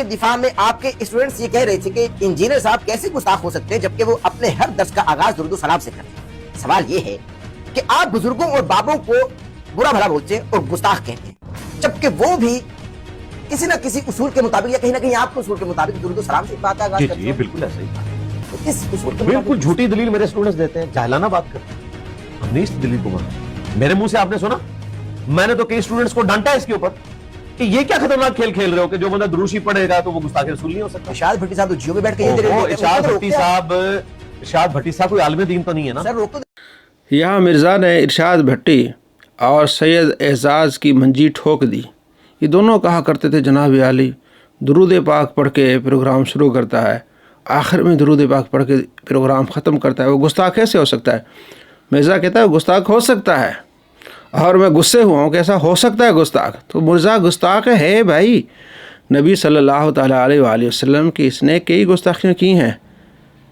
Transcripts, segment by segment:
کے دفاع میں آپ کے اسٹوڈنٹس یہ کہہ رہے تھے کہ انجینئر صاحب کیسے گستاخ ہو سکتے ہیں جبکہ وہ اپنے ہر درس کا آغاز درود و سلام سے کرتے ہیں. سوال یہ ہے کہ آپ بزرگوں اور بابوں کو برا بھلا بولتے ہیں اور گستاخ کہتے ہیں جبکہ وہ بھی کسی نہ کسی اصول کے مطابق یا کہیں نہ کہیں آپ کے اصول کے مطابق درود و سلام سے بات آغاز کرتے ہیں. یہ بالکل ایسا ہی کس اصول کے بالکل جھوٹی دلیل میرے اسٹوڈنٹس دیتے ہیں, جاہلانہ بات کرتے ہیں. ہم نے اس دلیل کو مانا, میرے منہ سے آپ نے سنا, میں نے تو کئی اسٹوڈنٹس کو ڈانٹا اس کے اوپر کہ یہ کیا خطرناک کھیل کھیل رہے ہو کہ جو بندہ دروشی پڑھے گا تو وہ گستاخ رسول نہیں ہو سکتا. ارشاد بھٹی صاحب تو جیو میں بیٹھ کے یہ دے رہے ہیں. ارشاد بھٹی صاحب کوئی عالم دین تو نہیں ہے نا. سر روکو. یہاں مرزا نے ارشاد بھٹی اور سید اعزاز کی منجی ٹھوک دی. یہ دونوں کہا کرتے تھے جناب عالی درود پاک پڑھ کے پروگرام شروع کرتا ہے, آخر میں درود پاک پڑھ کے پروگرام ختم کرتا ہے, وہ گستاخ کیسے ہو سکتا ہے؟ مرزا کہتا ہے گستاخ ہو سکتا ہے, اور میں غصے ہوا ہوں کہ ایسا ہو سکتا ہے گستاخ. تو مرزا گستاخ ہے بھائی. نبی صلی اللہ تعالیٰ علیہ وآلہ وسلم کی اس نے کئی گستاخیاں کی ہیں.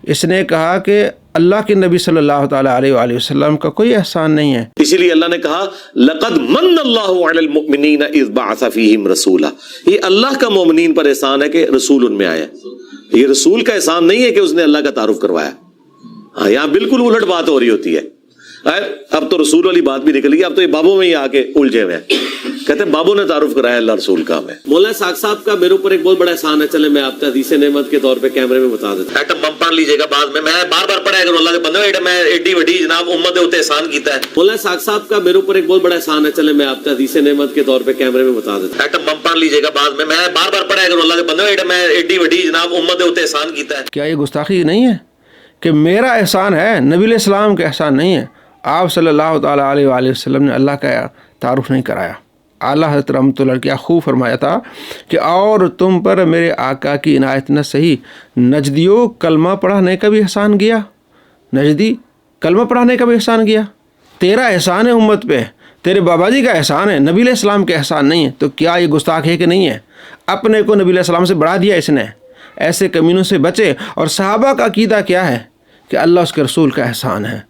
اس نے کہا کہ اللہ کے نبی صلی اللہ تعالیٰ علیہ وآلہ وسلم کا کوئی احسان نہیں ہے. اسی لیے اللہ نے کہا لقد من اللہ علی المؤمنین اذ بعث فیہم رسولا. یہ اللہ کا مومنین پر احسان ہے کہ رسول ان میں آیا. یہ رسول کا احسان نہیں ہے کہ اس نے اللہ کا تعارف کروایا. ہاں یہاں بالکل الٹ بات ہو رہی ہوتی ہے. اب تو رسول والی بات بھی نکل گئی, اب تو یہ بابوں میں ہی آ کے الجھے ہوئے ہیں. کہتے ہیں بابوں نے تعارف کرایا اللہ رسول کا. ہمیں مولانا ساق صاحب کا میرے اوپر ایک بہت بڑا احسان ہے. چلے میں آپ کو حدیث نعمت کے طور پہ کیمرے میں بتا دیتا ہوں. ایٹم بم پڑھ لیجیے گا بعد میں بار بار پڑھا کروں اللہ کے بندے, میں ایڈی وڈی جناب امت تے احسان کیتا ہے. مولانا ساق صاحب کا میرے اوپر ایک بہت بڑا احسان ہے. چلے میں آپ کو حدیث نعمت کے طور پہ کیمرے میں بتا دیتا ہوں. ایٹم بم پڑھ لیجیے گا بعد میں بار بار پڑھا کروں اللہ کے بندے, میں ایڈی وڈی جناب امت تے احسان کیتا ہے. کیا یہ گستاخی نہیں ہے کہ میرا احسان ہے, نبی علیہ السلام کا احسان نہیں ہے؟ آپ صلی اللہ تعالیٰ علیہ وآلہ وسلم نے اللہ کا تعارف نہیں کرایا. اعلیٰ حضرت رحمۃ اللہ کیا خوب فرمایا تھا کہ اور تم پر میرے آقا کی عنایت نہ صحیح, نجدیوں کلمہ پڑھانے کا بھی احسان کیا. نجدی کلمہ پڑھانے کا بھی احسان کیا. تیرا احسان ہے امت پہ, تیرے بابا جی کا احسان ہے, نبی علیہ السلام کا احسان نہیں ہے. تو کیا یہ گستاخ ہے کہ نہیں ہے؟ اپنے کو نبی علیہ السلام سے بڑھا دیا اس نے. ایسے کمینوں سے بچے. اور صحابہ کا عقیدہ کیا ہے کہ اللہ اس کے رسول کا احسان ہے.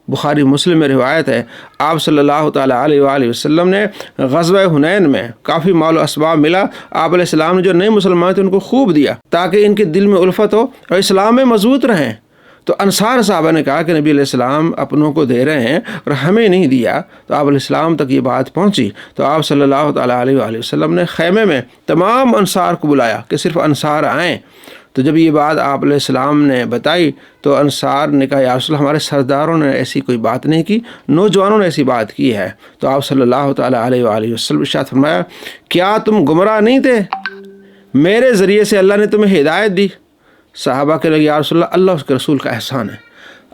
بخاری مسلم میں روایت ہے, آپ صلی اللہ تعالیٰ علیہ وآلہ وسلم نے غزوہ حنین میں کافی مال و اسباب ملا. آپ علیہ السلام نے جو نئے مسلمان تھے ان کو خوب دیا تاکہ ان کے دل میں الفت ہو اور اسلام میں مضبوط رہیں. تو انصار صحابہ نے کہا کہ نبی علیہ السلام اپنوں کو دے رہے ہیں اور ہمیں نہیں دیا. تو آپ علیہ السلام تک یہ بات پہنچی تو آپ صلی اللہ تعالیٰ علیہ وآلہ وسلم نے خیمے میں تمام انصار کو بلایا کہ صرف انصار آئیں. تو جب یہ بات آپ علیہ السلام نے بتائی تو انصار نے کہا یا رسول اللہ ہمارے سرداروں نے ایسی کوئی بات نہیں کی, نوجوانوں نے ایسی بات کی ہے. تو آپ صلی اللہ تعالیٰ علیہ وآلہ وسلم ارشاد فرمایا کیا تم گمراہ نہیں تھے؟ میرے ذریعے سے اللہ نے تمہیں ہدایت دی. صحابہ کے لگے یا رسول اللہ اللہ اس کے رسول کا احسان ہے.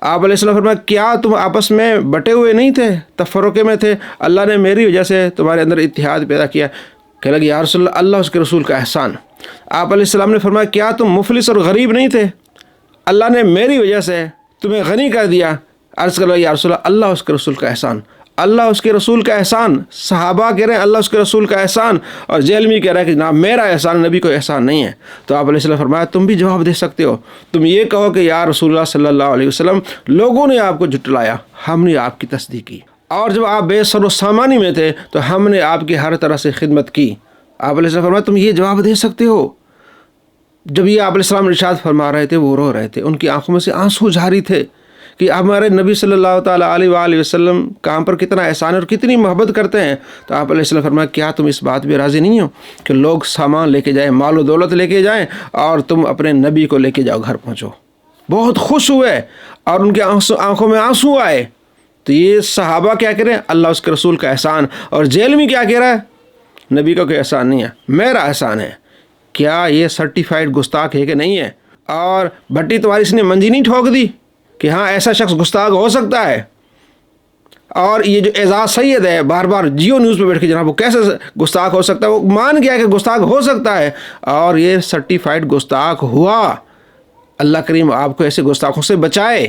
آپ علیہ السلام فرمایا کیا تم آپس میں بٹے ہوئے نہیں تھے, تفرقے میں تھے؟ اللہ نے میری وجہ سے تمہارے اندر اتحاد پیدا کیا. کہ لگے یا رسول اللہ اللہ اس کے رسول کا احسان. آپ علیہ السلام نے فرمایا کیا تم مفلس اور غریب نہیں تھے؟ اللہ نے میری وجہ سے تمہیں غنی کر دیا. عرض کر یا رسول اللہ اللہ اس کے رسول کا احسان. اللہ اس کے رسول کا احسان. صحابہ کہہ رہے ہیں اللہ اس کے رسول کا احسان, اور جیلمی کہہ رہا ہے کہ جناب میرا احسان, نبی کو احسان نہیں ہے. تو آپ علیہ السلام فرمایا تم بھی جواب دے سکتے ہو. تم یہ کہو کہ یا رسول اللہ صلی اللہ علیہ وسلم لوگوں نے آپ کو جھٹلایا, ہم نے آپ کی تصدیق کی, اور جب آپ بے سر و سامانی میں تھے تو ہم نے آپ کی ہر طرح سے خدمت کی. آپ علیہ السلام فرمایا تم یہ جواب دے سکتے ہو. جب یہ آپ علیہ السلام ارشاد فرما رہے تھے وہ رو رہے تھے, ان کی آنکھوں میں سے آنسو جاری تھے کہ ہمارے نبی صلی اللہ تعالیٰ علیہ وآلہ وسلم کام پر کتنا احسان ہے اور کتنی محبت کرتے ہیں. تو آپ علیہ السلام فرمایا کیا تم اس بات پہ راضی نہیں ہو کہ لوگ سامان لے کے جائیں, مال و دولت لے کے جائیں, اور تم اپنے نبی کو لے کے جاؤ گھر پہنچو. بہت خوش ہوئے اور ان کے آنکھوں میں آنسو آئے. تو یہ صحابہ کیا کہہ رہے ہیں اللہ اس کے رسول کا احسان, اور جیل میں کیا کہہ رہا ہے نبی کا کوئی احسان نہیں ہے, میرا احسان ہے. کیا یہ سرٹیفائڈ گستاخ ہے کہ نہیں ہے؟ اور بھٹی تمہاری اس نے منجی نہیں ٹھوک دی کہ ہاں ایسا شخص گستاخ ہو سکتا ہے. اور یہ جو اعزاز سید ہے بار بار جیو نیوز پہ بیٹھ کے جناب وہ کیسے گستاخ ہو سکتا ہے, وہ مان گیا کہ گستاخ ہو سکتا ہے اور یہ سرٹیفائڈ گستاخ ہوا. اللہ کریم آپ کو ایسے گستاخوں سے بچائے.